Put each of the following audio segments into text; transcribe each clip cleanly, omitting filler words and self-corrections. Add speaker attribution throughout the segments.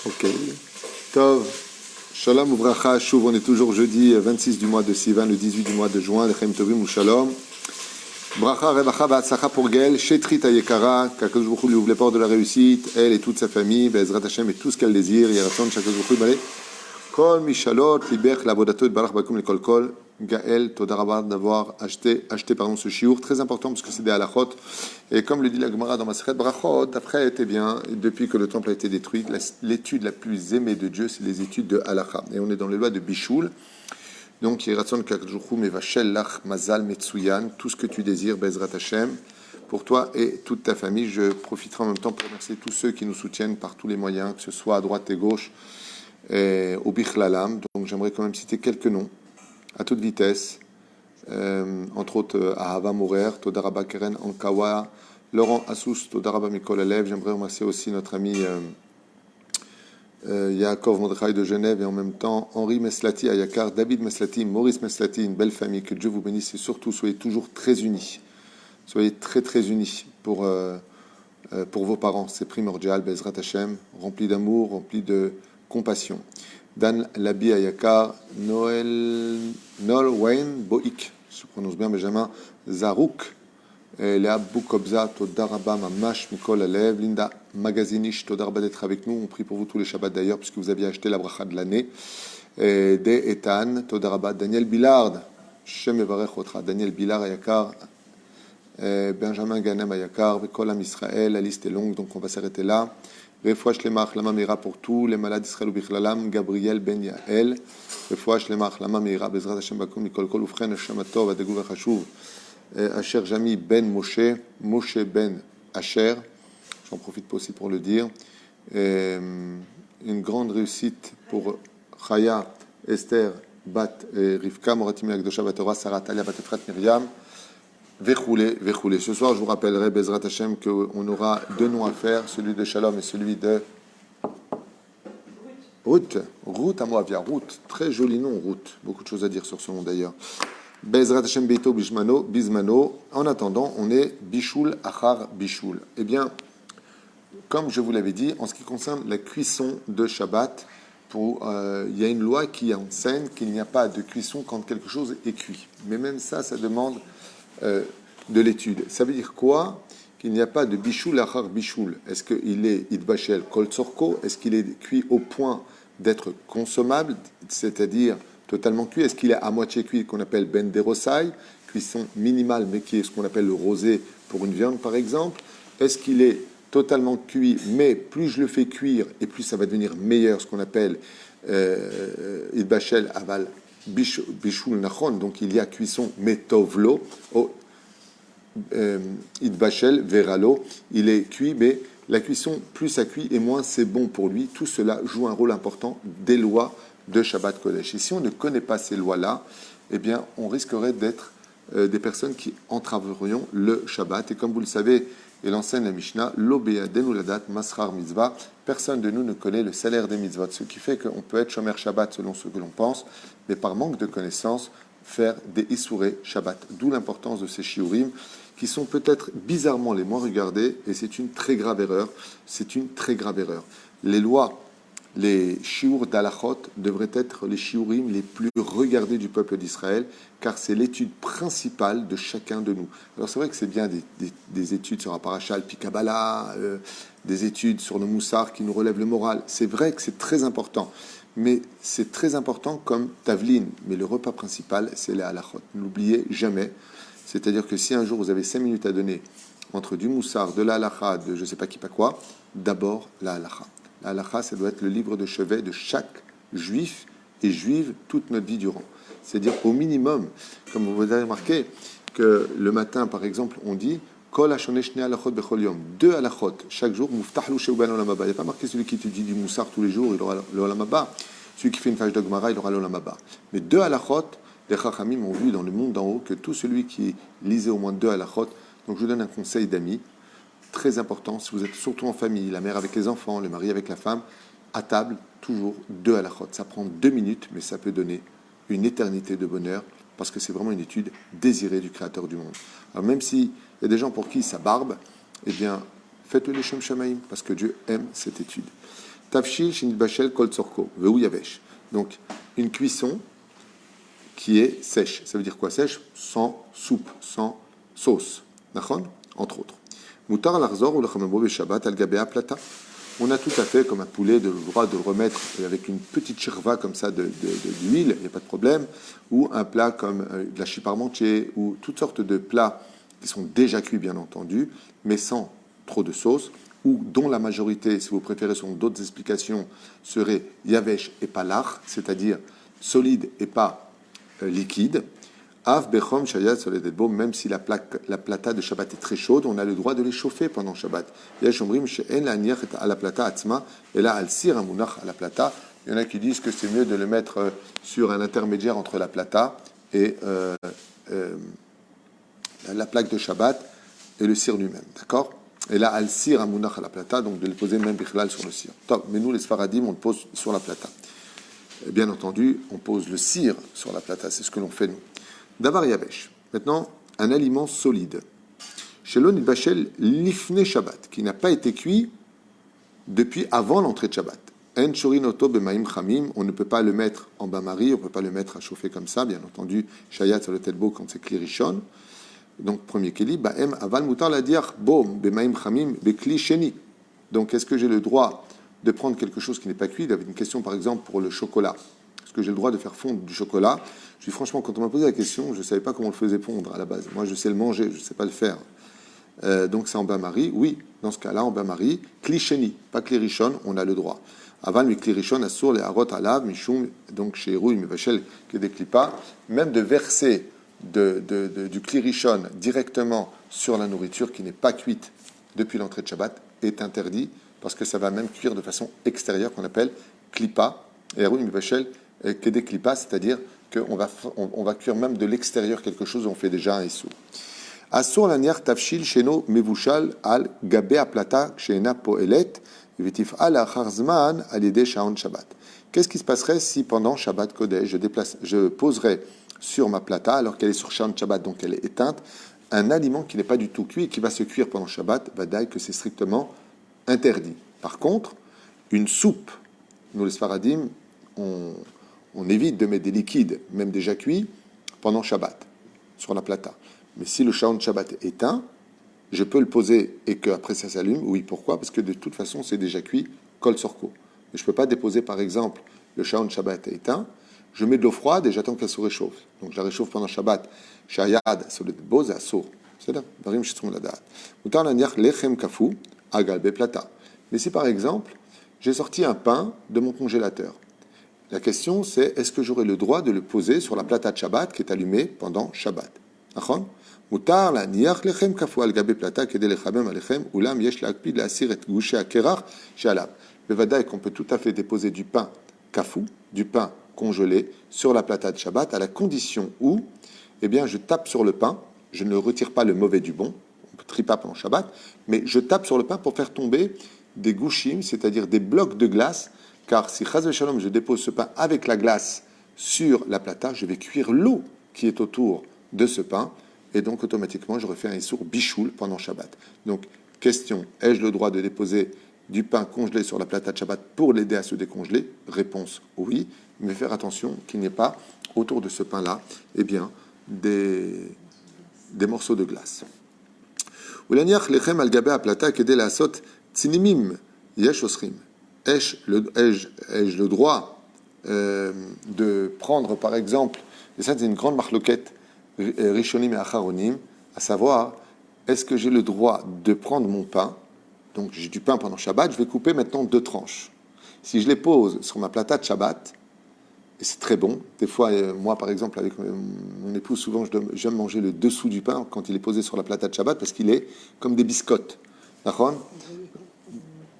Speaker 1: Ok. Tov. Shalom Uvracha. Chouv, on est toujours jeudi 26 du mois de Sivan, le 18 du mois de juin. Lechem Tovim ou Shalom. Bracha, Revacha, V'atzlacha pour Gaël. Shetrit Ayekara. Qu'Akadosh Baruch Hu lui ouvre les portes de la réussite. Elle et toute sa famille. Be'ezrat Hashem et tout ce qu'elle désire. Yeraton, Shakadosh Baruch Hu Balé. Kol Mishalot, Libech, Labodato et Barach Bakum, l'école Kol. Gaël, Todarabah d'avoir acheté ce chiour, très important parce que c'est des halachot. Et comme le dit la Gemara dans Masechet Brachot, après, eh bien, depuis que le temple a été détruit, l'étude la plus aimée de Dieu, c'est les études de halacha. Et on est dans les lois de Bishul. Donc, Yeratzon Kakjouchou, Mevachel, Lach, Mazal, Metsuyan, tout ce que tu désires, Bezrat Hashem, pour toi et toute ta famille. Je profiterai en même temps pour remercier tous ceux qui nous soutiennent par tous les moyens, que ce soit à droite et gauche, au Bichlalam. Donc, j'aimerais quand même citer quelques noms à toute vitesse, entre autres Ahava Mourer, Todaraba Keren Ankawa, Laurent Assous, Todaraba Mikol Alev. J'aimerais remercier aussi notre ami Yaakov Mordechai de Genève et en même temps Henri Meslati Ayakar, David Meslati, Maurice Meslati, une belle famille, que Dieu vous bénisse et surtout soyez toujours très unis. Soyez très très unis pour vos parents, c'est primordial, Bezrat Hashem, rempli d'amour, rempli de compassion. Dan Labi Ayakar, Noël Wayne Boik, je prononce bien Benjamin Zarouk, Léa Boukobza, Todaraba Mamash, Mikol Alev, Linda Magazinish, Todaraba d'être avec nous. On prie pour vous tous les Shabbats d'ailleurs, puisque vous aviez acheté la bracha de l'année. De Etan, Todaraba, Daniel Billard, Shem Evarech Otra, Daniel Billard Ayakar, Benjamin Ganem Ayakar, Kolam Israël, la liste est longue, donc on va s'arrêter là. Refoua Shlemach Lama Meira pour tous les malades d'Israël ou Bichlalam, Gabriel Ben Yael. Refoua Shlemach Lama Meira, Bezrat Hashem Bakum, Mikol Kol Ufren, Hashem Atov, Adegou Vachashuv, Asher Jami Ben Moshe, Moshe Ben Asher, j'en profite aussi pour le dire. Une grande réussite pour Chaya, Esther, Bat, Rivka, Moratimi Akdosha, Batora, Sarah, Talia, Batefrat, Myriam. Vechoulé. Ce soir, je vous rappellerai, Bezrat Hashem, qu'on aura deux noms à faire, celui de Shalom et celui de Ruth à Moavia. Ruth, très joli nom, Ruth. Beaucoup de choses à dire sur ce nom d'ailleurs. Bezrat Hashem Beito Bismano. En attendant, on est Bishul Achar Bishul. Eh bien, comme je vous l'avais dit, en ce qui concerne la cuisson de Shabbat, il y a une loi qui enseigne qu'il n'y a pas de cuisson quand quelque chose est cuit. Mais même ça demande de l'étude. Ça veut dire quoi? Qu'il n'y a pas de bishul achar bishul. Est-ce qu'il est idbashel kol tzorko? Est-ce qu'il est cuit au point d'être consommable, c'est-à-dire totalement cuit? Est-ce qu'il est à moitié cuit, qu'on appelle ben derosai, cuisson minimale, mais qui est ce qu'on appelle le rosé pour une viande par exemple? Est-ce qu'il est totalement cuit, mais plus je le fais cuire et plus ça va devenir meilleur, ce qu'on appelle idbashel aval Bishul Nachon, donc il y a cuisson metovlo, idbashel veralo, il est cuit, mais la cuisson, plus ça cuit et moins c'est bon pour lui. Tout cela joue un rôle important des lois de Shabbat Kodesh. Et si on ne connaît pas ces lois-là, eh bien, on risquerait d'être des personnes qui entraverions le Shabbat. Et comme vous le savez, et l'enseigne la Mishnah, l'obéaden ou la date masrar mitzvah, personne de nous ne connaît le salaire des mitzvot, ce qui fait qu'on peut être shomer Shabbat selon ce que l'on pense, mais par manque de connaissances, faire des issourés Shabbat. D'où l'importance de ces shiurim, qui sont peut-être bizarrement les moins regardés, et c'est une très grave erreur. Les lois, les shiur d'alachot devraient être les shiurim les plus regardés du peuple d'Israël, car c'est l'étude principale de chacun de nous. Alors c'est vrai que c'est bien des études sur la paracha, puis Kabbalah, des études sur le moussar qui nous relèvent le moral. C'est vrai que c'est très important, mais c'est très important comme tavlin. Mais le repas principal, c'est les halachot. N'oubliez jamais. C'est-à-dire que si un jour vous avez 5 minutes à donner entre du moussar, de la halacha, de je ne sais pas qui, pas quoi, d'abord la halacha. La halacha, ça doit être le livre de chevet de chaque juif et juive toute notre vie durant. C'est-à-dire au minimum, comme vous avez remarqué, que le matin, par exemple, on dit Kol hashoneh shnei halachot bechol yom, 2 halachot chaque jour, muftah lu sheuban olam haba. Il n'y a pas marqué celui qui te dit du moussar tous les jours, il aura le olam haba. Celui qui fait une page de Gemara, il aura le olam haba. Mais 2 halachot, les Chachamim ont vu dans le monde d'en haut que tout celui qui lisait au moins 2 halachot, donc je vous donne un conseil d'amis, très important, si vous êtes surtout en famille, la mère avec les enfants, le mari avec la femme, à table, toujours 2 halachot. Ça prend 2 minutes, mais ça peut donner une éternité de bonheur, parce que c'est vraiment une étude désirée du Créateur du monde. Alors même s'il y a des gens pour qui ça barbe, eh bien, faites-le les Shem Shamaim, parce que Dieu aime cette étude. Tafshil Shinbashel Kol Tzorko, Veu Yavesh. Donc, une cuisson qui est sèche. Ça veut dire quoi sèche? Sans soupe, sans sauce. D'accord? Entre autres. Moutar al-Arzor ou le Chamambo Shabbat al-Gabea Plata. On a tout à fait, comme un poulet, le droit de le remettre avec une petite chirva comme ça d'huile, il n'y a pas de problème, ou un plat comme de la chiparmanché, ou toutes sortes de plats qui sont déjà cuits, bien entendu, mais sans trop de sauce, ou dont la majorité, si vous préférez, selon d'autres explications, serait yavesh et pas lach, c'est-à-dire solide et pas liquide. Av bechom shayat soledetbo, même si la plata de Shabbat est très chaude, on a le droit de les chauffer pendant Shabbat. Yesh omrim she'en la niach à la plata atzma, et là al sir amunach à la plata. Il y en a qui disent que c'est mieux de le mettre sur un intermédiaire entre la plata et la plaque de Shabbat et le sir lui-même, d'accord? Et là al sir amunach à la plata, donc de le poser même bichlal sur le sir. Top, mais nous les Sfaradim, on le pose sur la plata. Bien entendu, on pose le sir sur la plata, c'est ce que l'on fait nous. Davar Yavesh. Maintenant, un aliment solide. Shelon Bachel Lifne Shabbat, qui n'a pas été cuit depuis avant l'entrée de Shabbat. En Shorinoto Bemaim Chamim, on ne peut pas le mettre en bain-marie, on ne peut pas le mettre à chauffer comme ça, bien entendu. Shayat sur le telbo quand c'est klirishon. Donc, premier keli, Baem Aval Mutar la dire Bom Bemaim Chamim Bekli Sheni. Donc, est-ce que j'ai le droit de prendre quelque chose qui n'est pas cuit? Il y avait une question, par exemple, pour le chocolat. Est-ce que j'ai le droit de faire fondre du chocolat? Je dis franchement, quand on m'a posé la question, je ne savais pas comment on le faisait fondre à la base. Moi, je sais le manger, je ne sais pas le faire. Donc, c'est en bain-marie. Oui, dans ce cas-là, en bain-marie, klisheni, pas klirichon, on a le droit. Avant, le klirichon, assur, les harot, alav, mishum, donc chez Hérouille, mivachel, qui déclipa, même de verser du klirichon directement sur la nourriture qui n'est pas cuite depuis l'entrée de Shabbat est interdit parce que ça va même cuire de façon extérieure qu'on appelle klipa. Et Hérouille, mivachel, qui déclipa, c'est-à-dire qu'on va cuire même de l'extérieur quelque chose, on fait déjà un issou. Asur laniach tafshil sheno mevushal al gabe plata shena poelet vitif al acharzman al yede shaon Shabbat. Qu'est-ce qui se passerait si pendant Shabbat Kodesh je poserais sur ma plata alors qu'elle est sur shaon Shabbat, donc elle est éteinte, un aliment qui n'est pas du tout cuit et qui va se cuire pendant Shabbat, vadaï que c'est strictement interdit. Par contre, une soupe, nous les Sfaradim, on évite de mettre des liquides, même déjà cuits, pendant Shabbat, sur la plata. Mais si le shaon Shabbat est éteint, je peux le poser et qu'après ça s'allume. Oui, pourquoi? Parce que de toute façon, c'est déjà cuit, kol sorko. Mais je ne peux pas déposer, par exemple, le shaon Shabbat est éteint, je mets de l'eau froide et j'attends qu'elle se réchauffe. Donc je la réchauffe pendant Shabbat. Shayad, sur le bose, à sourd. C'est là. Barim shitrum la date. Moutar l'aniach lechem kafou, agal beplata. Mais si, par exemple, j'ai sorti un pain de mon congélateur, la question, c'est est-ce que j'aurai le droit de le poser sur la plata de Shabbat qui est allumée pendant Shabbat? Mutar la niach lechem kafu al gabe plata kede lechabem alechem ulam yesh laakpid laasir et gouché akerach shalab. Bevadaï qu'on peut tout à fait déposer du pain kafu, du pain congelé, sur la plata de Shabbat, à la condition où, eh bien, je tape sur le pain, je ne retire pas le mauvais du bon, on ne trie pas pendant Shabbat, mais je tape sur le pain pour faire tomber des gouchim, c'est-à-dire des blocs de glace. Car si chaz v'shalom, je dépose ce pain avec la glace sur la plata, je vais cuire l'eau qui est autour de ce pain, et donc automatiquement, je refais un issour bichoul pendant Shabbat. Donc, question, ai-je le droit de déposer du pain congelé sur la plata de Shabbat pour l'aider à se décongeler? Réponse, oui, mais faire attention qu'il n'y ait pas autour de ce pain-là, eh bien, des morceaux de glace. Ulaniach lechem al gabe plata kede laasot tzinimim yesh osrim. Ai-je le droit de prendre, par exemple, et ça c'est une grande marloquette, Rishonim et Acharonim, à savoir, est-ce que j'ai le droit de prendre mon pain, donc j'ai du pain pendant Shabbat, je vais couper maintenant 2 tranches. Si je les pose sur ma plata de Shabbat, et c'est très bon, des fois, moi par exemple, avec mon épouse, souvent j'aime manger le dessous du pain quand il est posé sur la plata de Shabbat, parce qu'il est comme des biscottes. D'accord?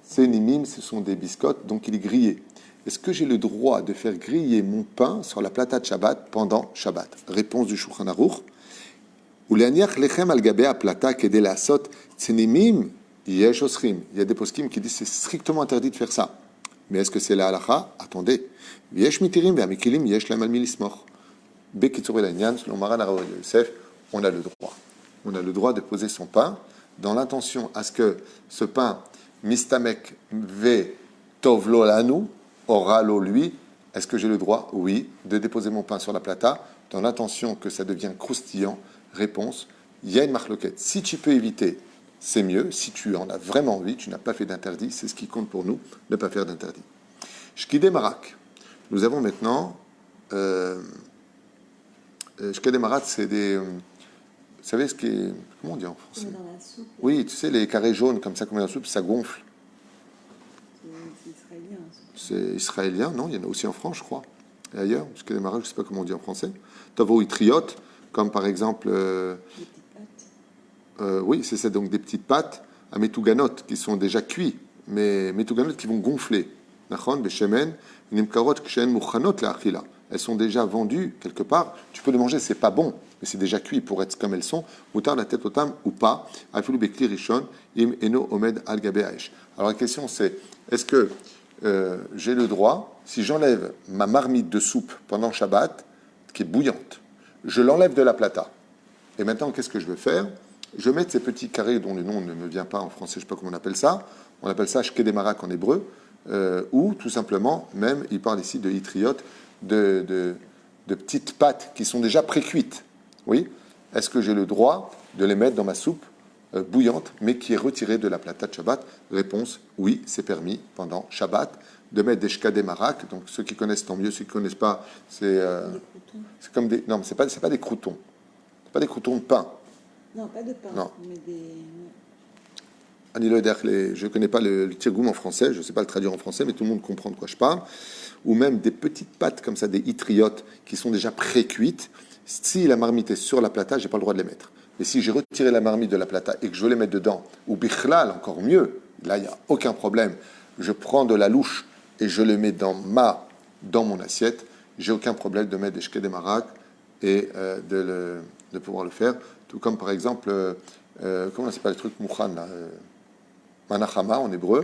Speaker 1: Ces nimim, ce sont des biscottes, donc il est grillé. Est-ce que j'ai le droit de faire griller mon pain sur la plata de Shabbat pendant Shabbat? Réponse du Shulchan Aruch. Ulaniach lechem al gabe plata kede laasot tzinimim yesh osrim. Il y a des poskim qui disent c'est strictement interdit de faire ça. Mais est-ce que c'est la halacha? Attendez. Yesh mitirim ve'amikilim yesh lam al milismor. Bekitzur el anyan, selon Maran Arav Yosef, on a le droit. On a le droit de poser son pain dans l'intention à ce que ce pain, mistamek ve tovlo lanu, oralo lui, est-ce que j'ai le droit, oui, de déposer mon pain sur la plata, dans l'intention que ça devient croustillant? Réponse, il y a une marloquette. Si tu peux éviter, c'est mieux. Si tu en as vraiment envie, tu n'as pas fait d'interdit, c'est ce qui compte pour nous, ne pas faire d'interdit. Shkide marak. Nous avons maintenant... Shkide marak, c'est des... vous savez ce qui est... Comment on dit en français?
Speaker 2: Dans la soupe.
Speaker 1: Oui, tu sais, les carrés jaunes comme ça, comme dans la soupe, ça gonfle.
Speaker 2: C'est israélien.
Speaker 1: C'est israélien, non? Il y en a aussi en France, je crois. Et ailleurs, Shkide marak, je ne sais pas comment on dit en français. Tavo itriot, comme par exemple...
Speaker 2: Les petites pâtes.
Speaker 1: oui, c'est ça, donc des petites pâtes à metouganot qui sont déjà cuits, mais metouganot qui vont gonfler. Nachon, beshemen, nimkarot kshen muchanot la'achila. Elles sont déjà vendues quelque part. Tu peux les manger, c'est pas bon, mais c'est déjà cuit pour être comme elles sont. Mutar la tête otam ou pas. Afilu bekli rishon im eno omed al gabe haesh. Alors la question c'est, est-ce que j'ai le droit, si j'enlève ma marmite de soupe pendant Shabbat, qui est bouillante, je l'enlève de la plata. Et maintenant, qu'est-ce que je veux faire? Je mets ces petits carrés dont le nom ne me vient pas en français, je ne sais pas comment on appelle ça. On appelle ça shkede marak en hébreu. Ou tout simplement, même, il parle ici de hitriot, de petites pâtes qui sont déjà pré-cuites. Oui. Est-ce que j'ai le droit de les mettre dans ma soupe bouillante, mais qui est retirée de la plata de Shabbat? Réponse, oui, c'est permis pendant Shabbat de mettre des shkede marak. Donc ceux qui connaissent, tant mieux. Ceux qui ne connaissent pas, c'est comme des... Non, mais c'est pas des croutons. C'est pas des croutons de pain.
Speaker 2: Non, pas de pain,
Speaker 1: non.
Speaker 2: Mais des...
Speaker 1: Je ne connais pas le tirgoum en français, je ne sais pas le traduire en français, mais tout le monde comprend de quoi je parle. Ou même des petites pâtes comme ça, des hitriotes, qui sont déjà pré-cuites. Si la marmite est sur la plata, je n'ai pas le droit de les mettre. Mais si j'ai retiré la marmite de la plata et que je veux les mettre dedans, ou bichlal, encore mieux, là, il n'y a aucun problème. Je prends de la louche et je le mets dans mon assiette. J'ai aucun problème de mettre des shkede marak et de pouvoir le faire. Tout comme, par exemple, comment ça s'appelle le truc mouchan, là manachama en hébreu.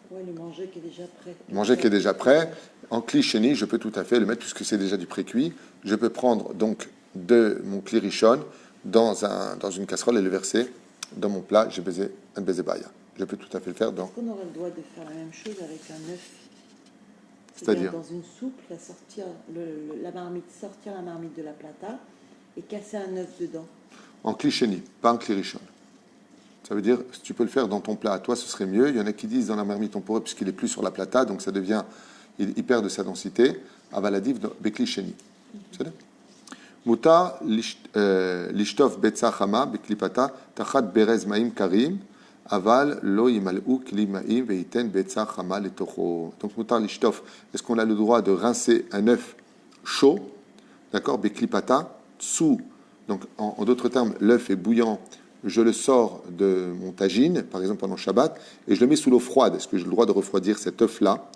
Speaker 2: Oui, le manger qui est déjà prêt.
Speaker 1: Le manger qui est déjà prêt. En cliché, je peux tout à fait le mettre, puisque c'est déjà du pré-cuit. Je peux prendre donc de mon clirichon dans une casserole et le verser dans mon plat. J'ai baisé un baiser baya. Je peux tout à fait le faire.
Speaker 2: Est-ce qu'on aurait le droit de faire la même chose avec un œuf?
Speaker 1: C'est-à-dire
Speaker 2: dans une soupe, sortir la marmite de la plata et casser un œuf dedans.
Speaker 1: En cliché, pas en clirichon. Ça veut dire, si tu peux le faire dans ton plat à toi, ce serait mieux. Il y en a qui disent dans la marmite, on pourrait, puisqu'il est plus sur la plata, donc ça devient, il perd de sa densité. Avaladiv bekli sheni. C'est ça? Muta lishtov betza chama beklipata tachat berez maim karim aval lo yimalou kli maim veiten betza chama letocho. Donc muta lishtov, est-ce qu'on a le droit de rincer un œuf chaud, d'accord, beklipata, sous, donc en d'autres termes, l'œuf est bouillant. Je le sors de mon tagine, par exemple pendant Shabbat, et je le mets sous l'eau froide. Est-ce que j'ai le droit de refroidir cet œuf-là?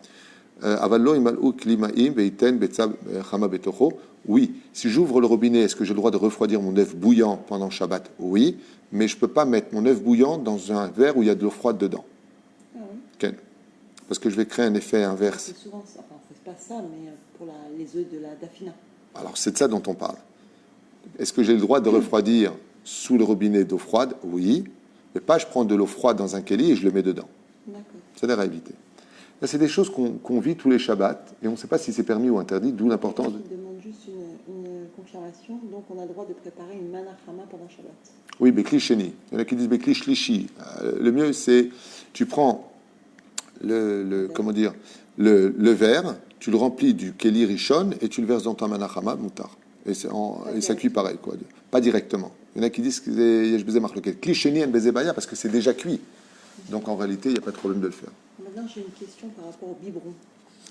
Speaker 1: Oui. Si j'ouvre le robinet, est-ce que j'ai le droit de refroidir mon œuf bouillant pendant Shabbat? Oui. Mais je ne peux pas mettre mon œuf bouillant dans un verre où il y a de l'eau froide dedans.
Speaker 2: Ah oui.
Speaker 1: Okay. Parce que je vais créer un effet inverse.
Speaker 2: C'est souvent ça. Enfin, on ne fait pas ça, mais pour les œufs de la dafina.
Speaker 1: Alors, c'est de ça dont on parle. Est-ce que j'ai le droit de refroidir sous le robinet d'eau froide? Oui. Mais pas je prends de l'eau froide dans un kéli et je le mets dedans.
Speaker 2: D'accord.
Speaker 1: C'est à éviter. Là, c'est des choses qu'on vit tous les Shabbats et on ne sait pas si c'est permis ou interdit, d'où l'importance.
Speaker 2: Je demande juste une confirmation. Donc, on a le droit de préparer une manachama pendant Shabbat.
Speaker 1: Oui, Bekli Sheni. Il y en a qui disent Bekli Shlishi. Le mieux, c'est tu prends le verre, tu le remplis du Keli Rishon et tu le verses dans ta manachama, moutar. Et ça cuit pareil, quoi. Pas directement. Il y en a qui disent que je baisais marque lequel. Kli Sheni en baisé baya parce que c'est déjà cuit. Donc en réalité, il n'y a pas de problème de le faire.
Speaker 2: Maintenant, j'ai une question par rapport au biberon.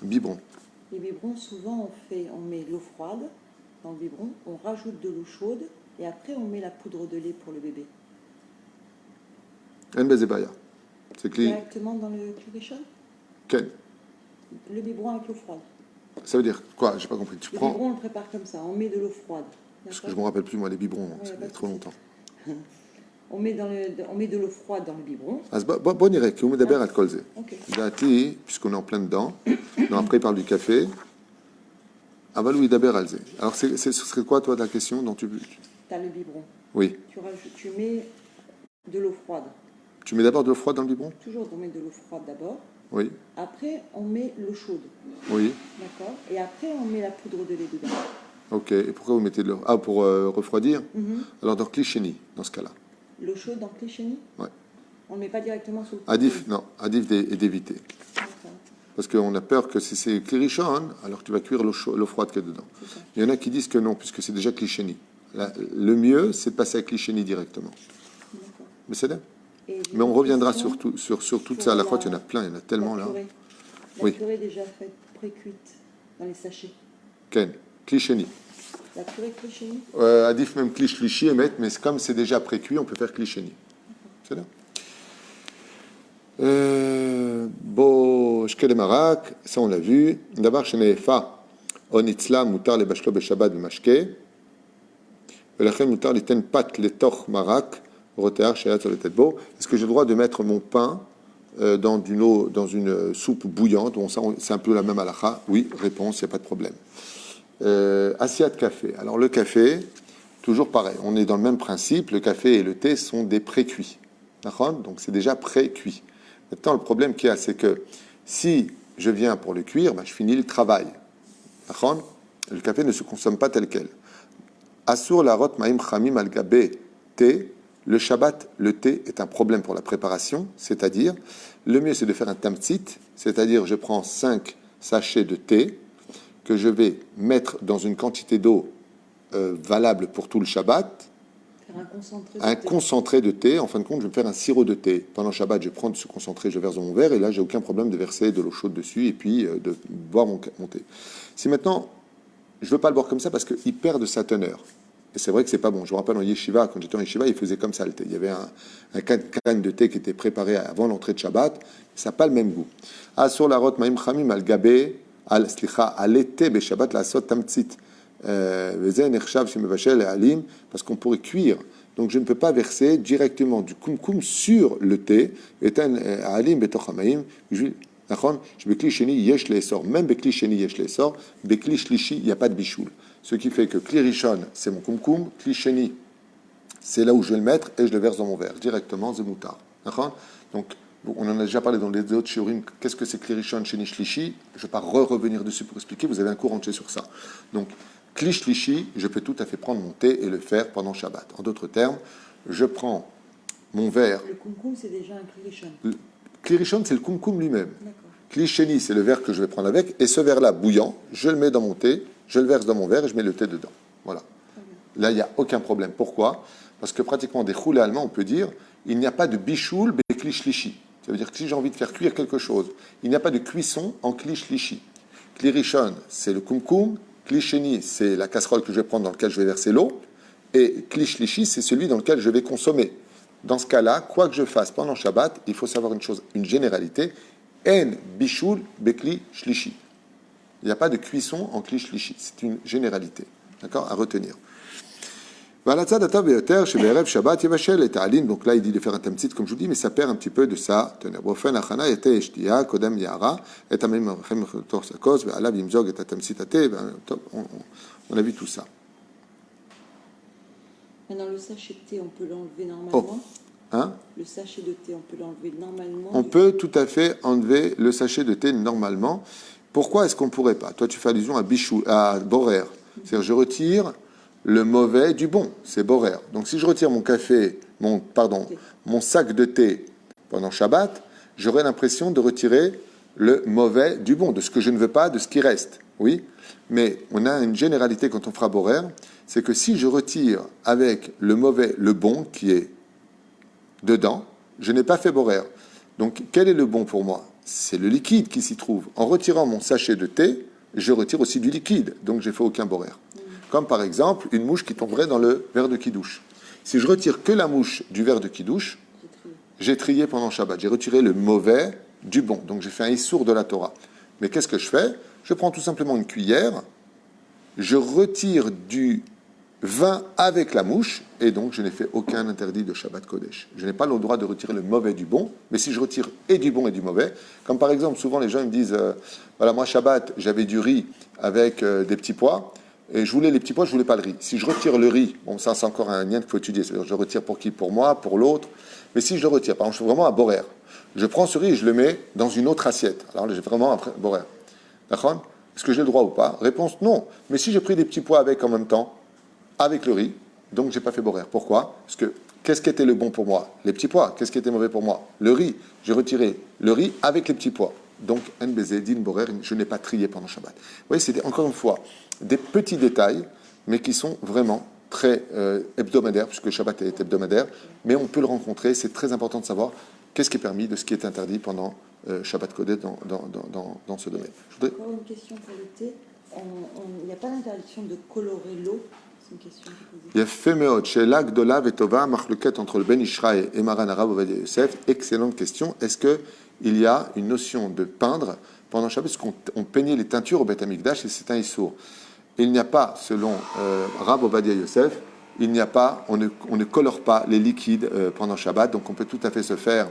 Speaker 1: Biberon.
Speaker 2: Les biberons, souvent, on met l'eau froide dans le biberon, on rajoute de l'eau chaude et après, on met la poudre de lait pour le bébé.
Speaker 1: En bezebaya. C'est clair.
Speaker 2: Directement dans le Kirishon?
Speaker 1: Ken.
Speaker 2: Le biberon avec l'eau froide.
Speaker 1: Ça veut dire quoi? J'ai pas compris.
Speaker 2: Le biberon, on le prépare comme ça. On met de l'eau froide.
Speaker 1: Parce que je me rappelle plus moi les biberons. Ça fait trop longtemps.
Speaker 2: On met de l'eau froide dans le biberon.
Speaker 1: Bon, irait. Qui met d'abord alcool.
Speaker 2: Ok.
Speaker 1: Puisqu'on est en plein dedans. Non, après il parle du café. Avalou d'abord alzé. Alors ce serait quoi toi ta question dont tu
Speaker 2: as le biberon.
Speaker 1: Oui.
Speaker 2: Tu mets de l'eau froide.
Speaker 1: Tu mets d'abord de l'eau froide dans le biberon?
Speaker 2: Toujours, on met de l'eau froide d'abord.
Speaker 1: Oui,
Speaker 2: Après, on met l'eau chaude.
Speaker 1: oui.
Speaker 2: D'accord. Et après, on met la poudre de lait dedans.
Speaker 1: Ok, et pourquoi vous mettez de l'eau? Ah, pour refroidir? Alors dans Klisheni, dans ce cas-là.
Speaker 2: L'eau chaude dans Klisheni?
Speaker 1: Ouais.
Speaker 2: On ne met pas directement sur le
Speaker 1: Adif, non, Adif est d'éviter.
Speaker 2: D'accord.
Speaker 1: Parce qu'on a peur que si c'est Klirishon, alors tu vas cuire l'eau froide qu'il y a dedans. Il y en a qui disent que non, puisque c'est déjà Klisheni. Le mieux, c'est de passer à Klisheni directement.
Speaker 2: D'accord.
Speaker 1: Mais c'est là.
Speaker 2: Et
Speaker 1: Mais on reviendra
Speaker 2: question
Speaker 1: sur tout
Speaker 2: pour
Speaker 1: ça à la fois. Il y en a plein, il y en a tellement
Speaker 2: la
Speaker 1: là.
Speaker 2: purée. La
Speaker 1: Oui.
Speaker 2: purée déjà faite, pré-cuite, dans les sachets.
Speaker 1: Ken, Klisheni.
Speaker 2: La purée Klisheni?
Speaker 1: Adif même Klish Lishi émet, mais comme c'est déjà précuit, on peut faire Klisheni. C'est là. Bo shkel marak, ça on l'a vu. D'abord, chez Nefa, on itzla mutar le bashlo beshabbat b'mashke. ולכן מותר ליתן פת לתוך מרק רותח שהיה צריך לתת בו. Est-ce que j'ai le droit de mettre mon pain dans une soupe bouillante? Bon, ça, c'est un peu la même halakha. Oui, réponse, il n'y a pas de problème. Assiette café. Alors le café, toujours pareil, on est dans le même principe. Le café et le thé sont des pré-cuits. D'accord? Donc c'est déjà pré-cuit. Maintenant, le problème qu'il y a, c'est que si je viens pour le cuire, je finis le travail. D'accord? Le café ne se consomme pas tel quel. Asur la rot maïm chamim al gabé thé. Le Shabbat, le thé est un problème pour la préparation, c'est-à-dire, le mieux c'est de faire un tamtzit, c'est-à-dire je prends 5 sachets de thé que je vais mettre dans une quantité d'eau valable pour tout le Shabbat,
Speaker 2: Faire
Speaker 1: un concentré de thé. En fin de compte, je vais me faire un sirop de thé. Pendant Shabbat, je prends ce concentré, je verse dans mon verre, et là, j'ai aucun problème de verser de l'eau chaude dessus et puis de boire mon thé. Si maintenant, je ne veux pas le boire comme ça parce qu'il perd de sa teneur. Et c'est vrai que c'est pas bon. Je me rappelle en yeshiva, quand j'étais en yeshiva, ils faisaient comme ça le thé. Il y avait un canne de thé qui était préparé avant l'entrée de Shabbat. Ça n'a pas le même goût. Asur la rot maïm chamim al gabé al l'été be Shabbat la sot tamtzit. Parce qu'on pourrait cuire. Donc je ne peux pas verser directement du kumkum sur le thé. Même bekli sheni yesh lesor, bekli shlishi, il n'y a pas de bichoul. Ce qui fait que kli rishon, c'est mon kumkum, kli sheni, c'est là où je vais le mettre et je le verse dans mon verre, directement, zemoutar. Donc, on en a déjà parlé dans les autres shiurim. Qu'est-ce que c'est kli rishon, sheni, shlishi? Je ne vais pas revenir dessus pour expliquer, vous avez un cours entier sur ça. Donc, kli shlishi, je peux tout à fait prendre mon thé et le faire pendant Shabbat. En d'autres termes, je prends mon verre.
Speaker 2: Le kumkum, c'est déjà un kli rishon.
Speaker 1: Kli rishon, c'est le kumkum lui-même.
Speaker 2: D'accord.
Speaker 1: Kli sheni, c'est le verre que je vais prendre avec, et ce verre-là, bouillant, je le mets dans mon thé, je le verse dans mon verre et je mets le thé dedans. Voilà. Là, il n'y a aucun problème. Pourquoi? Parce que pratiquement des choulés allemands, on peut dire, il n'y a pas de bichoul bekli shlishi. Ça veut dire que si j'ai envie de faire cuire quelque chose, il n'y a pas de cuisson en kli shlishi. Kli rishon, c'est le kumkum. Kli sheni, c'est la casserole que je vais prendre dans laquelle je vais verser l'eau. Et kli shlishi, c'est celui dans lequel je vais consommer. Dans ce cas-là, quoi que je fasse pendant Shabbat, il faut savoir une chose, une généralité. En bichoul bekli shlishi. Il n'y a pas de cuisson en kli shlishi. C'est une généralité. D'accord? À retenir. Donc là, il dit de faire un tamtzit, comme je vous dis, mais ça perd un petit peu de sa teneur. On a vu tout ça.
Speaker 2: Maintenant, le sachet de thé, on peut l'enlever normalement.
Speaker 1: Hein?
Speaker 2: Le sachet de thé, on peut l'enlever normalement.
Speaker 1: On peut tout à fait enlever le sachet de thé normalement. Pourquoi est-ce qu'on ne pourrait pas? Toi, tu fais allusion à borer. C'est-à-dire, je retire le mauvais du bon. C'est borer. Donc, si je retire mon mon sac de thé pendant Shabbat, j'aurai l'impression de retirer le mauvais du bon, de ce que je ne veux pas, de ce qui reste. Oui, mais on a une généralité quand on fera borer, c'est que si je retire avec le mauvais le bon qui est dedans, je n'ai pas fait borer. Donc, quel est le bon pour moi? C'est le liquide qui s'y trouve. En retirant mon sachet de thé, je retire aussi du liquide. Donc, j'ai fait aucun borer. Comme par exemple, une mouche qui tomberait dans le verre de kidouche. Si je retire que la mouche du verre de kidouche, j'ai trié pendant Shabbat. J'ai retiré le mauvais du bon. Donc, j'ai fait un issour de la Torah. Mais qu'est-ce que je fais? Je prends tout simplement une cuillère, je retire du vin avec la mouche, et donc je n'ai fait aucun interdit de Shabbat Kodesh. Je n'ai pas le droit de retirer le mauvais du bon, mais si je retire et du bon et du mauvais, comme par exemple, souvent les gens me disent, voilà, moi Shabbat, j'avais du riz avec des petits pois, et je voulais les petits pois, je voulais pas le riz. Si je retire le riz, bon, ça c'est encore un lien qu'il faut étudier. C'est-à-dire, je le retire pour qui? Pour moi, pour l'autre. Mais si je le retire, par exemple, je fais vraiment un borer. Je prends ce riz et je le mets dans une autre assiette. Alors là, j'ai vraiment un borer. D'accord? Est-ce que j'ai le droit ou pas? Réponse non. Mais si j'ai pris des petits pois avec en même temps, avec le riz, donc j'ai pas fait borer. Pourquoi? Parce que qu'est-ce qui était le bon pour moi? Les petits pois. Qu'est-ce qui était mauvais pour moi? Le riz. J'ai retiré le riz avec les petits pois. Donc, NBZ, din borer, je n'ai pas trié pendant Shabbat. Vous voyez, c'est encore une fois des petits détails, mais qui sont vraiment très hebdomadaires, puisque Shabbat est hebdomadaire, mais on peut le rencontrer. C'est très important de savoir qu'est-ce qui est permis de ce qui est interdit pendant Shabbat Kodesh dans ce domaine.
Speaker 2: Encore une question pour le thé. Il n'y a pas d'interdiction de colorer l'eau. C'est une question que vous
Speaker 1: Yafé Meod, Sheila Gdola Vetova, Machluket entre le Ben Ishraï et Maran Arav Ovadia Yosef. Excellente question. Est-ce qu'il y a une notion de peindre pendant Shabbat? Parce qu'on peignait les teintures au Beth Amikdash et c'est un issour. Il n'y a pas, selon Rav Ovadia Yosef, il n'y a pas, on ne colore pas les liquides pendant Shabbat, donc on peut tout à fait se faire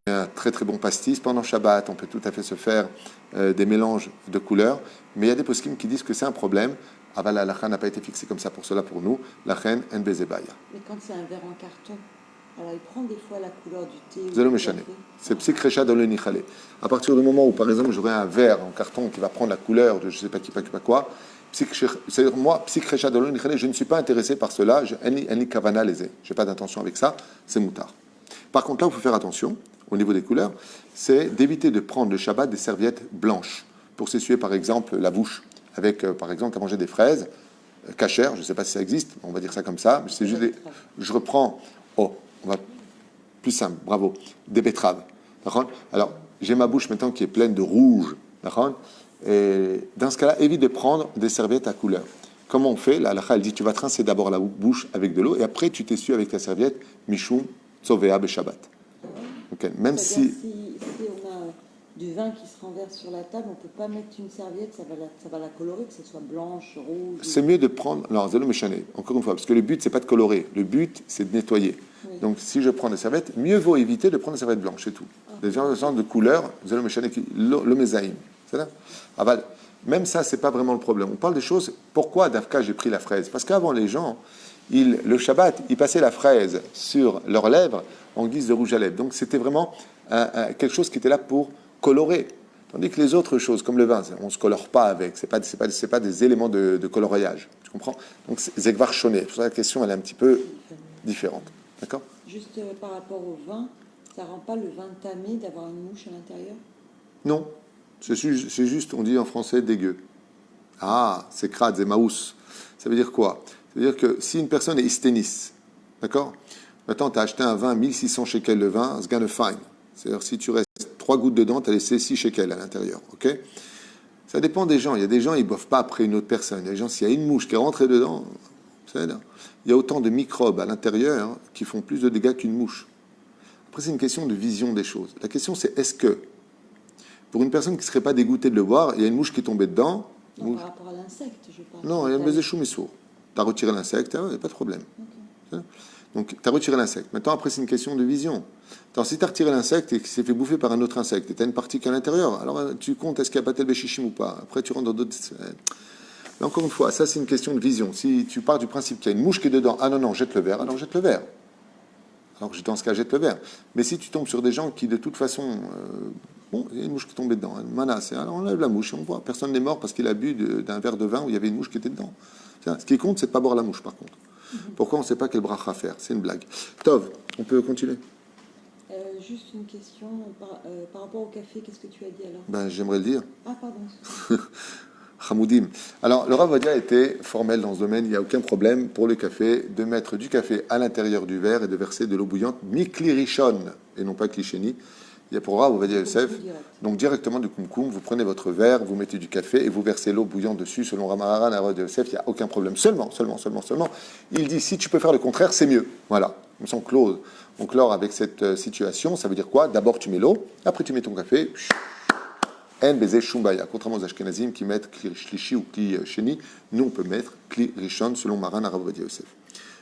Speaker 1: un très très bon pastis pendant Shabbat, on peut tout à fait se faire des mélanges de couleurs, mais il y a des poskim qui disent que c'est un problème. Aval la lacha n'a pas été fixé comme ça pour cela pour nous. La reine en bezebaya.
Speaker 2: Mais quand c'est un verre en carton, alors il prend des fois la couleur du thé.
Speaker 1: Zélo méchané. C'est psychrecha dans le nichale. À partir du moment où, par exemple, j'aurai un verre en carton qui va prendre la couleur de je ne sais pas qui, pas quoi, c'est-à-dire moi, psychrecha dans le nichale, je ne suis pas intéressé par cela. Eni kavana lésé. Je n'ai pas d'intention avec ça. C'est moutard. Par contre, là où il faut faire attention, au niveau des couleurs, c'est d'éviter de prendre le Shabbat des serviettes blanches pour s'essuyer, par exemple, la bouche. Avec, par exemple, à manger des fraises cachères, je ne sais pas si ça existe, on va dire ça comme ça, mais c'est juste je reprends, on va plus simple, bravo, des betteraves, d'accord? Alors, j'ai ma bouche maintenant qui est pleine de rouge, d'accord? Et dans ce cas-là, évite de prendre des serviettes à couleur. Comment on fait? La halakha, elle dit, tu vas trincer d'abord la bouche avec de l'eau, et après, tu t'essuies avec ta serviette, Mishum, Tzovea, Beshabbat. Okay. Même si
Speaker 2: on a du vin qui se renverse sur la table, on ne peut pas mettre une serviette, ça va la colorer, que ce soit blanche, rouge.
Speaker 1: C'est mieux de prendre. Non, zélo méchané, encore une fois, parce que le but, c'est pas de colorer. Le but, c'est de nettoyer. Oui. Donc, si je prends des serviettes, mieux vaut éviter de prendre des serviettes blanches, c'est tout. Des gens de couleur, zélo méchané, le mézaïm. C'est là. Aval. Même ça, c'est pas vraiment le problème. On parle des choses. Pourquoi, Dafka, j'ai pris la fraise? Parce qu'avant, les gens, le Shabbat, ils passaient la fraise sur leurs lèvres en guise de rouge à lèvres. Donc, c'était vraiment quelque chose qui était là pour colorer. Tandis que les autres choses, comme le vin, on ne se colore pas avec. Ce n'est pas des éléments de coloriage. Tu comprends? Donc, c'est Zegvar Choné. Pour ça, la question, elle est un petit peu différente. D'accord?
Speaker 2: Juste par rapport au vin, ça ne rend pas le vin tamé d'avoir une mouche à l'intérieur?
Speaker 1: Non. C'est juste, on dit en français, dégueu. Ah, c'est crade, c'est maous. Ça veut dire quoi? Ça veut dire que si une personne est hysténis, d'accord? Maintenant, tu as acheté un vin, 1600 shekels le vin, c'est gonna fine. C'est-à-dire, si tu restes 3 gouttes dedans, tu as laissé 6 shekels à l'intérieur. Ok? Ça dépend des gens. Il y a des gens, ils ne boivent pas après une autre personne. Il y a des gens, s'il y a une mouche qui est rentrée dedans, il y a autant de microbes à l'intérieur qui font plus de dégâts qu'une mouche. Après, c'est une question de vision des choses. La question, c'est est-ce que, pour une personne qui ne serait pas dégoûtée de le boire, il y a une mouche qui est tombée dedans?
Speaker 2: Non, par rapport à l'insecte, je parle.
Speaker 1: Non, il y a un baiser chou mais sourd. Tu as retiré l'insecte, il n'y a pas de problème. Okay. Donc, tu as retiré l'insecte. Maintenant, après, c'est une question de vision. Alors, si tu as retiré l'insecte et qu'il s'est fait bouffer par un autre insecte, et tu as une partie qui est à l'intérieur, alors tu comptes est-ce qu'il y a pas tel béchichim ou pas. Après, tu rentres dans d'autres. Mais encore une fois, ça, c'est une question de vision. Si tu pars du principe qu'il y a une mouche qui est dedans, ah non, jette le verre, alors jette le verre. Alors, dans ce cas, jette le verre. Mais si tu tombes sur des gens qui, de toute façon, bon, il y a une mouche qui est tombée dedans, une menace, alors on enlève la mouche et on voit. Personne n'est mort parce qu'il a bu d'un verre de vin où il y avait une mouche qui était dedans. Ce qui compte, c'est de ne pas boire la mouche, par contre. Pourquoi on ne sait pas quel bracha faire? C'est une blague. Tov, on peut continuer?
Speaker 2: Juste une question. Par rapport au café, qu'est-ce que tu as dit alors?
Speaker 1: Ben, j'aimerais le dire.
Speaker 2: Ah, pardon.
Speaker 1: Hamoudim. Alors, le Rav Ovadia était formel dans ce domaine. Il n'y a aucun problème pour le café de mettre du café à l'intérieur du verre et de verser de l'eau bouillante, mikli rishon, et non pas klisheni. Il y a pour Rav Ovadia Yosef. Donc, directement du kumkum, vous prenez votre verre, vous mettez du café et vous versez l'eau bouillante dessus. Selon Ramaharan et Rav Ovadia Yosef, il n'y a aucun problème. Seulement. Il dit, si tu peux faire le contraire, c'est mieux. Voilà. On clore avec cette situation. Ça veut dire quoi? D'abord, tu mets l'eau, après, tu mets ton café. En baiser shumbaya. Contrairement aux Ashkenazim qui mettent kli shlishi ou kli sheni, nous, on peut mettre kli rishon selon Maran Rav Ovadia Yosef.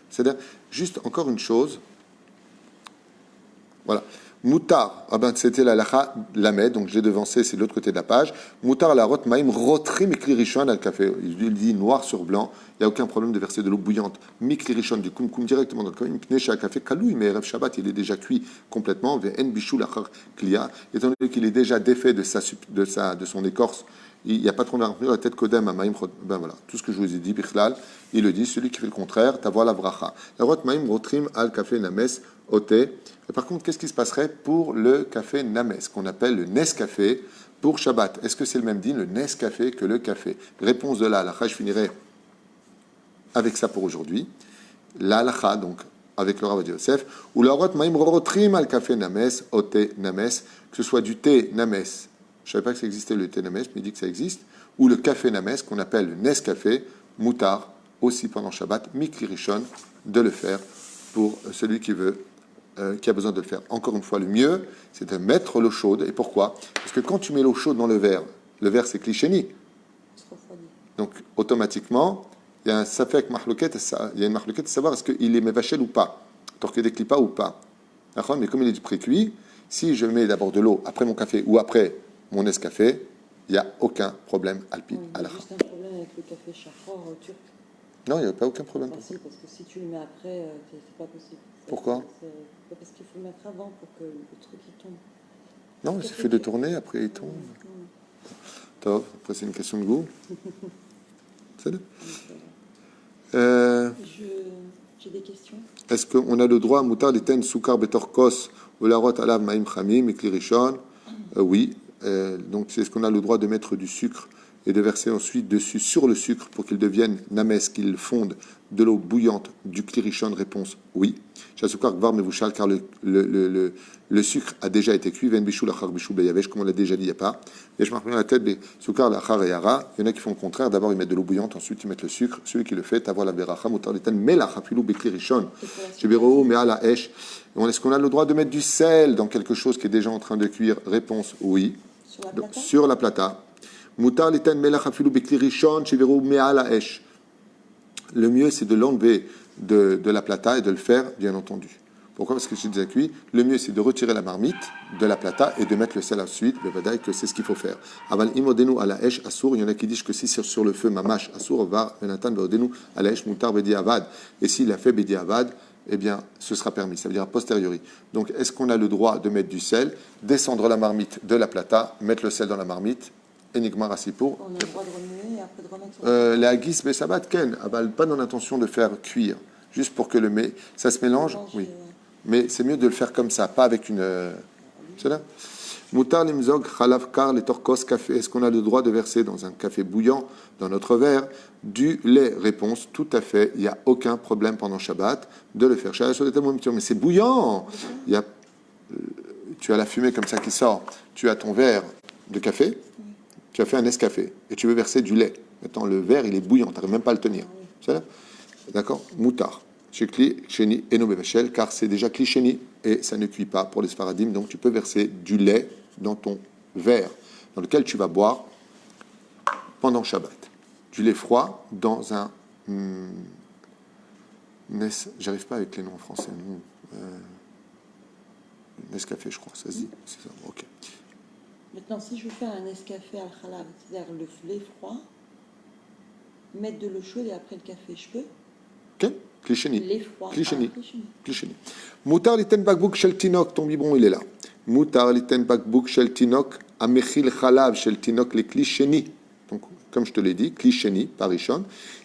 Speaker 1: C'est-à-dire, juste encore une chose. Voilà. Moutar, ah ben c'était la lacha lamed, donc j'ai devancé, c'est de l'autre côté de la page. Moutar la rot maim rotri mikli rishon al café. Il dit noir sur blanc, il n'y a aucun problème de verser de l'eau bouillante. Mikli rishon, du kumkum directement dans le café. Pnei chez café kaloui, mais Erev Shabbat, il est déjà cuit complètement. Ve'en bishul achar klia, étant donné qu'il est déjà défait de son écorce. Il n'y a pas trop de la tête kodem à maim. Ben voilà, tout ce que je vous ai dit, bichlal, il le dit. Celui qui fait le contraire, t'avoir la bracha. La rot maim rotrim al café names oté. Et par contre, qu'est-ce qui se passerait pour le café Names, qu'on appelle le Nescafé pour Shabbat? Est-ce que c'est le même din, le Nescafé, que le café? Réponse de la halakha, je finirai avec ça pour aujourd'hui. La halakha, donc, avec le Rav Yosef, ou la rot maim rotrim al café Names, oté Names, que ce soit du thé Names, je ne savais pas que ça existait le thé Names, mais il dit que ça existe, ou le café Names, qu'on appelle le Nescafé, moutar, aussi pendant Shabbat, mikli rishon, de le faire pour celui qui veut. Qui a besoin de le faire. Encore une fois, le mieux, c'est de mettre l'eau chaude. Et pourquoi? Parce que quand tu mets l'eau chaude dans le verre c'est cliché. Donc, automatiquement, il y a un safek mahloket, il y a une mahloket de savoir est-ce qu'il est mévachel ou pas, torqué des clipas ou pas. D'accord? Mais comme il est du pré-cuit, si je mets d'abord de l'eau après mon café ou après mon Nescafé, il n'y a aucun problème alpi.
Speaker 2: Il y a juste un problème avec le café chafror turc.
Speaker 1: Non, il n'y a pas aucun problème.
Speaker 2: Parce que si tu le mets après, c'est pas possible.
Speaker 1: Pourquoi?
Speaker 2: Parce qu'il faut le mettre avant pour que le truc il tombe.
Speaker 1: Non, il suffit de tourner, après il tombe. Top, après c'est une question de goût. Salut.
Speaker 2: J'ai des questions.
Speaker 1: Est-ce qu'on a le droit, moutar l'iten soukar betorkos ou la rot alav maim chamim et klirishon? Oui. Donc c'est ce qu'on a le droit de mettre du sucre et de verser ensuite dessus sur le sucre pour qu'il devienne names, qu'il fonde de l'eau bouillante du klirishon. Réponse oui. Chasoukar gvar mevushal, car le sucre a déjà été cuit. Ven bishul achar bishul beyavesh, comme on l'a déjà dit, il n'y a pas. Et je marque bien la tête des soukar l'achar et yara. Il y en a qui font le contraire. D'abord ils mettent de l'eau bouillante, ensuite ils mettent le sucre. Celui qui le fait, avoir la beracha mutar l'iten melach afilu beklirishon. Shibero me'ala esh. Est-ce qu'on a le droit de mettre du sel dans quelque chose qui est déjà en train de cuire? Réponse oui. Sur la plata. Mutar l'iten melach afilu beklirishon shibero me'ala esh. Le mieux, c'est de l'enlever de la plata et de le faire, bien entendu. Pourquoi? Parce que c'est déjà cuit. Le mieux, c'est de retirer la marmite de la plata et de mettre le sel ensuite. Le vadaï, que c'est ce qu'il faut faire. Aval imodenu à la esh assour. Il y en a qui disent que si c'est sur le feu, mamash assour, va venatan veodenu à la esh mutar bedi avad. Et s'il a fait bedi avad, eh bien, ce sera permis. Ça veut dire a posteriori. Donc, est-ce qu'on a le droit de mettre du sel, descendre la marmite de la plata, mettre le sel dans la marmite? Enigma Rassipour.
Speaker 2: On a le droit de remuer et après de remettre
Speaker 1: la guise Bessabat Ken, pas dans l'intention de faire cuire, juste pour que le mets. Ça se mélange, oui. Mais c'est mieux de le faire comme ça, pas avec une. C'est là. Moutar limzog khalav kar les torkos café. Est-ce qu'on a le droit de verser dans un café bouillant, dans notre verre, du lait? Réponse tout à fait. Il n'y a aucun problème pendant Shabbat de le faire. Mais c'est bouillant. Il y a, tu as la fumée comme ça qui sort. Tu as ton verre de café. Tu as fait un Nescafé et tu veux verser du lait. Maintenant, le verre, il est bouillant, tu n'arrives même pas à le tenir. C'est là? D'accord? Moutar. Shekli, Sheni, Eno Bevachel, car c'est déjà Klisheni et ça ne cuit pas pour les Sfaradim. Donc, tu peux verser du lait dans ton verre dans lequel tu vas boire pendant Shabbat. Du lait froid dans un. J'arrive pas avec les noms en français. Nescafé, je crois, ça se dit. C'est ça, ok.
Speaker 2: Maintenant, si je veux faire un Nescafé al-Khalab, c'est-à-dire le lait froid, mettre de l'eau chaude et après le café, je peux?
Speaker 1: Ok, Klisheni.
Speaker 2: Lait froid.
Speaker 1: Klisheni. Klisheni. Moutar liten bakbouk shel tinok, ton biberon il est là. Moutar liten bakbouk shel tinok, amechil chalav shel tinok, les klisheni. Donc, comme je te l'ai dit, klisheni, parishon.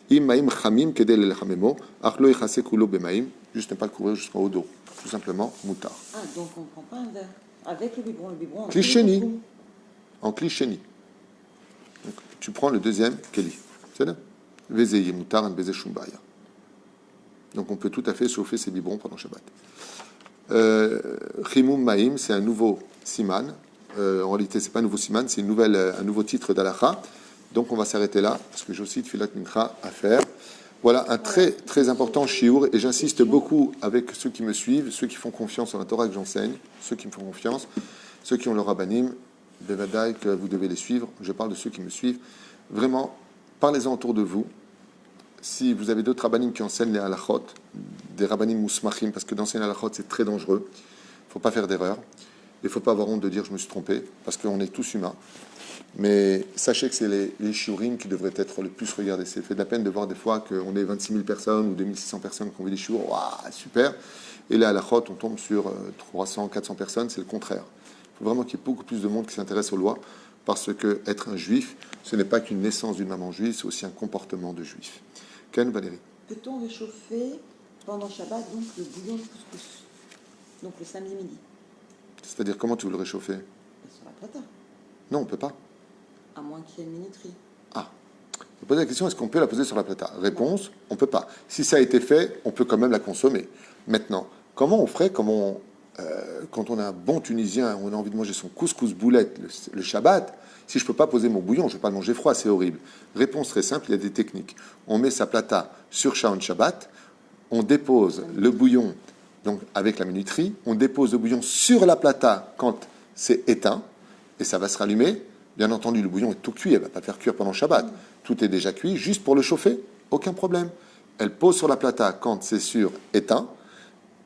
Speaker 1: Im maim chamim kedel el chamemo, achlo ichase kulo bemaim. Juste ne pas le couvrir jusqu'en haut d'eau. Tout simplement, moutar.
Speaker 2: Ah, donc on ne prend pas un verre. Avec le biberon.
Speaker 1: Klisheni. En klisheni. Donc, tu prends le deuxième keli. C'est là. Vezeye moutar en beze shumbaya. Donc on peut tout à fait chauffer ses biberons pendant Shabbat. Chimum Maïm, c'est un nouveau siman. En réalité, c'est pas un nouveau siman, c'est un nouveau titre d'Alacha. Donc on va s'arrêter là, parce que j'ai aussi Tfilat Mincha à faire. Voilà un très très important shiur, et j'insiste beaucoup avec ceux qui me suivent, ceux qui font confiance en la Torah que j'enseigne, ceux qui me font confiance, ceux qui ont le rabbanim, de Vadaï, que vous devez les suivre. Je parle de ceux qui me suivent. Vraiment, parlez-en autour de vous. Si vous avez d'autres rabbanim qui enseignent les halachot, des rabbanim mousmachim, parce que d'enseigner les halachot, c'est très dangereux. Il ne faut pas faire d'erreur. Il ne faut pas avoir honte de dire je me suis trompé, parce qu'on est tous humains. Mais sachez que c'est les shiurim qui devraient être le plus regardés. C'est fait de la peine de voir des fois qu'on est 26 000 personnes ou 2600 personnes qui ont vu des shiurim. Waouh, super. Et là, à la chôte, on tombe sur 300, 400 personnes. C'est le contraire. Il faut vraiment qu'il y ait beaucoup plus de monde qui s'intéresse aux lois, parce que être un juif, ce n'est pas qu'une naissance d'une maman juive, c'est aussi un comportement de juif. Ken, Valérie?
Speaker 2: Peut-on réchauffer pendant Shabbat donc le bouillon de couscous, donc le samedi midi,
Speaker 1: C'est-à-dire, comment tu veux le réchauffer?
Speaker 2: sur la plata,
Speaker 1: Non, on ne peut pas.
Speaker 2: à moins qu'il y ait une minuterie.
Speaker 1: Ah, vous posez la question, est-ce qu'on peut la poser sur la plata? Réponse, on ne peut pas. Si ça a été fait, on peut quand même la consommer. Maintenant, comment on ferait quand on a un bon Tunisien, on a envie de manger son couscous boulette le Shabbat, si je ne peux pas poser mon bouillon, je ne vais pas le manger froid, c'est horrible. Réponse très simple, il y a des techniques. On met sa plata sur Shaon Shabbat, on dépose le bouillon donc avec la minuterie, on dépose le bouillon sur la plata quand c'est éteint, et ça va se rallumer. Bien entendu, le bouillon est tout cuit, elle ne va pas le faire cuire pendant Shabbat. Tout est déjà cuit, juste pour le chauffer, aucun problème. Elle pose sur la plata quand c'est sur éteint.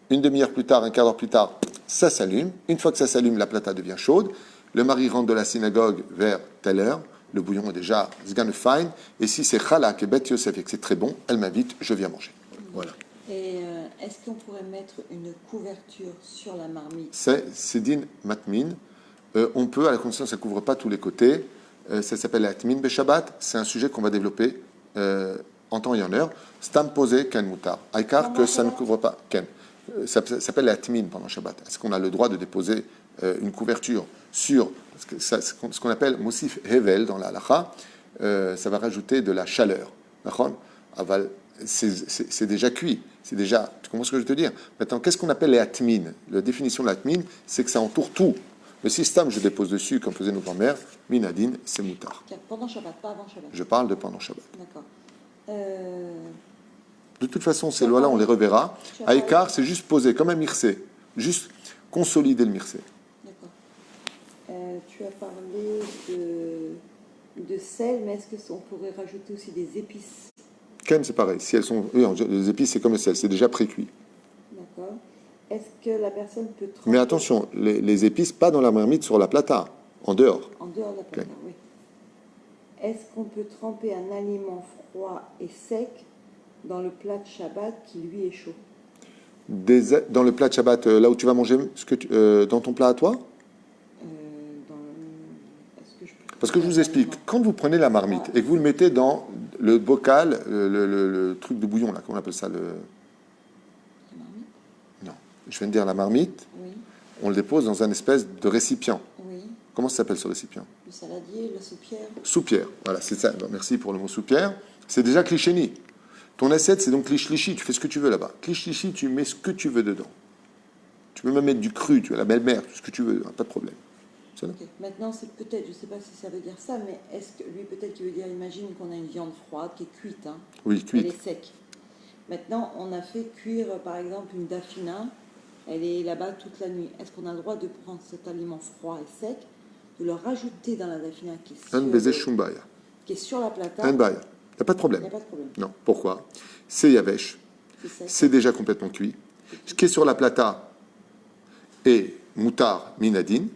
Speaker 1: Une demi-heure plus tard, un quart d'heure plus tard, ça s'allume. Une fois que ça s'allume, la plata devient chaude. Le mari rentre de la synagogue vers telle heure. Le bouillon est déjà fine. Et si c'est Chalak et Bet Yosef et que c'est très bon, elle m'invite, je viens manger. Voilà.
Speaker 2: Et est-ce qu'on pourrait mettre une couverture sur la marmite?
Speaker 1: C'est Sedin Matmin. On peut, à la condition que ça ne couvre pas tous les côtés. Ça s'appelle Atmin Beshabbat. C'est un sujet qu'on va développer en temps et en heure. Stam posé Ken Mutar. Aïkar que ça ne couvre pas. Ken. Ça s'appelle Atmin pendant Shabbat. Est-ce qu'on a le droit de déposer une couverture sur ce qu'on appelle Mosif Hevel dans la halacha? Ça va rajouter de la chaleur. C'est déjà cuit. C'est déjà. Tu comprends ce que je veux te dire? Maintenant, qu'est-ce qu'on appelle les atmin? La définition de l'atmin, c'est que ça entoure tout. Le système, je dépose dessus, comme faisaient nos grands-mères, minadine, c'est moutar.
Speaker 2: Pendant Shabbat, pas avant Shabbat.
Speaker 1: Je parle de pendant Shabbat.
Speaker 2: D'accord.
Speaker 1: De toute façon, ces lois-là, on les reverra. Aïkar, c'est juste poser, comme un mircé. Juste consolider le mircé.
Speaker 2: D'accord. Tu as parlé de sel, mais est-ce qu'on pourrait rajouter aussi des épices?
Speaker 1: Ken, c'est pareil. Si elles sont, les épices, c'est comme le sel, c'est déjà précuit.
Speaker 2: D'accord. Est-ce que la personne peut tremper?
Speaker 1: Mais attention, les épices, pas dans la marmite, sur la plata, en dehors.
Speaker 2: En dehors de la plata, oui. Est-ce qu'on peut tremper un aliment froid et sec dans le plat de Shabbat qui, lui, est chaud?
Speaker 1: Dans le plat de Shabbat, là où tu vas manger, dans ton plat à toi? Parce que je vous explique, quand vous prenez la marmite et que vous le mettez dans le bocal, le truc de bouillon, là, comment on appelle ça? Non, je viens de dire la marmite,
Speaker 2: oui.
Speaker 1: On le dépose dans un espèce de récipient.
Speaker 2: Oui.
Speaker 1: Comment ça s'appelle ce récipient?
Speaker 2: Le saladier, la soupière.
Speaker 1: Soupière, voilà, c'est ça. Bon, merci pour le mot soupière. C'est déjà clichéni. Ton assiette, c'est donc cliché, tu fais ce que tu veux là-bas. Cliché, tu mets ce que tu veux dedans. Tu peux même mettre du cru, tu as la belle-mère, tout ce que tu veux, pas de problème.
Speaker 2: Okay. Maintenant, c'est peut-être, je ne sais pas si ça veut dire ça, mais est-ce que lui, peut-être qu'il veut dire, imagine qu'on a une viande froide qui est cuite. Hein,
Speaker 1: oui, cuite.
Speaker 2: Elle est sec. Maintenant, on a fait cuire, par exemple, une daphina. Elle est là-bas toute la nuit. Est-ce qu'on a le droit de prendre cet aliment froid et sec, de le rajouter dans la daphina qui est sur la plata?
Speaker 1: Il n'y a pas de problème.
Speaker 2: Il n'y a pas de problème.
Speaker 1: Non. Pourquoi? C'est yavesh. C'est déjà complètement cuit. Ce qui est sur la plata est moutar minadine.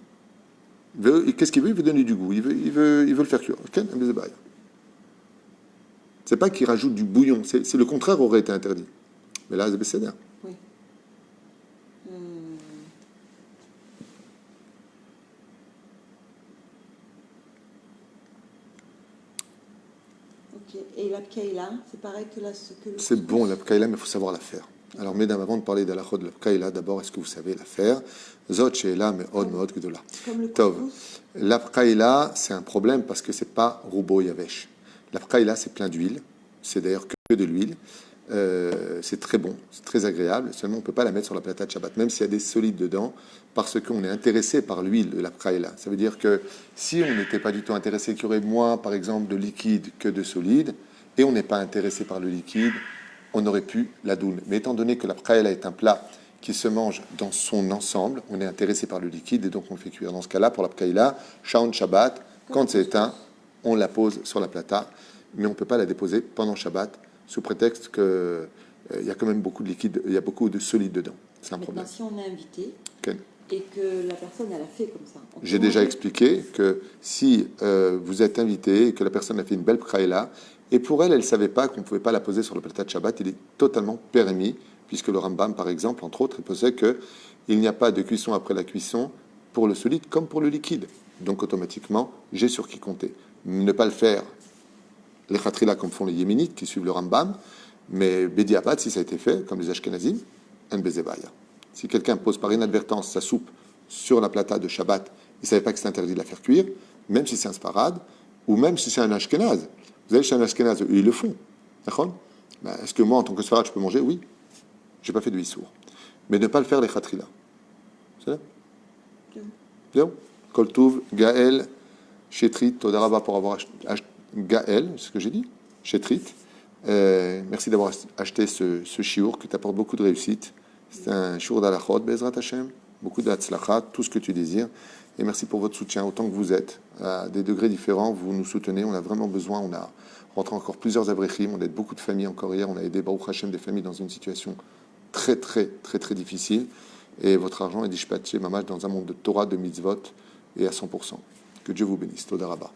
Speaker 1: Qu'est-ce qu'il veut? Il veut donner du goût. Il veut le faire cuire. C'est pas qu'il rajoute du bouillon. C'est le contraire aurait été interdit. Mais là, c'est bécédaire.
Speaker 2: Oui. Ok. Et la pkaïla, c'est pareil que la...
Speaker 1: C'est bon, la pkaïla, mais il faut savoir la faire. Alors, mesdames, avant de parler de la chod de la pkaïla, d'abord, est-ce que vous savez la faire? Zot she'ela me'od me'od gdola. Tov. La pkaïla, c'est un problème parce que c'est pas roubo yavesh. La pkaïla, c'est plein d'huile. C'est d'ailleurs que de l'huile. C'est très bon, c'est très agréable. Seulement, on ne peut pas la mettre sur la plata de Shabbat, même s'il y a des solides dedans, parce qu'on est intéressé par l'huile de la pkaïla. Ça veut dire que si on n'était pas du tout intéressé, qu'il y aurait moins, par exemple, de liquide que de solide, et on n'est pas intéressé par le liquide, on aurait pu la doune. Mais étant donné que la pkaïla est un plat qui se mange dans son ensemble, on est intéressé par le liquide et donc on le fait cuire. Dans ce cas-là, pour la pkaïla, Shaon Shabbat, quand c'est éteint, on la pose sur la plata, mais on ne peut pas la déposer pendant Shabbat, sous prétexte qu'il y a quand même beaucoup de liquide, il y a beaucoup de solide dedans. C'est un problème.
Speaker 2: Si on est invité,
Speaker 1: okay.
Speaker 2: et que la personne, elle a fait comme ça.
Speaker 1: J'ai déjà expliqué que si vous êtes invité et que la personne a fait une belle praïla, et pour elle, elle ne savait pas qu'on ne pouvait pas la poser sur le plateau de Shabbat, il est totalement permis, puisque le Rambam, par exemple, entre autres, il posait qu'il n'y a pas de cuisson après la cuisson pour le solide comme pour le liquide. Donc automatiquement, j'ai sur qui compter. Ne pas le faire, les khatrila comme font les yéménites qui suivent le Rambam, mais Bediabat, si ça a été fait, comme les Ashkenazim, en bezebaya. Si quelqu'un pose par inadvertance sa soupe sur la plata de Shabbat, il ne savait pas que c'est interdit de la faire cuire, même si c'est un sfarad, ou même si c'est un ashkenaz. Vous allez chez un ashkenaz, eux, ils le font. D'accord? Ben, est-ce que moi, en tant que sfarad, je peux manger? Oui. Je n'ai pas fait de issour. Mais ne pas le faire les khatrila. C'est là? Bien. Koltouv, Gaël, Chétrit, Todaraba pour avoir acheté. Gaël, c'est ce que j'ai dit? Chétrit. Merci d'avoir acheté ce chiour qui t'apporte beaucoup de réussite. C'est un chiour d'Alachot, Bezrat Hashem. Beaucoup d'Atzlachat, tout ce que tu désires. Et merci pour votre soutien, autant que vous êtes. À des degrés différents, vous nous soutenez. On a vraiment besoin. On a rentré encore plusieurs abrechim. On aide beaucoup de familles encore hier. On a aidé Baruch Hashem des familles dans une situation très, très, très, très difficile. Et votre argent est dispatché, mamach, dans un monde de Torah, de mitzvot, et à 100%. Que Dieu vous bénisse. Toda Rabba.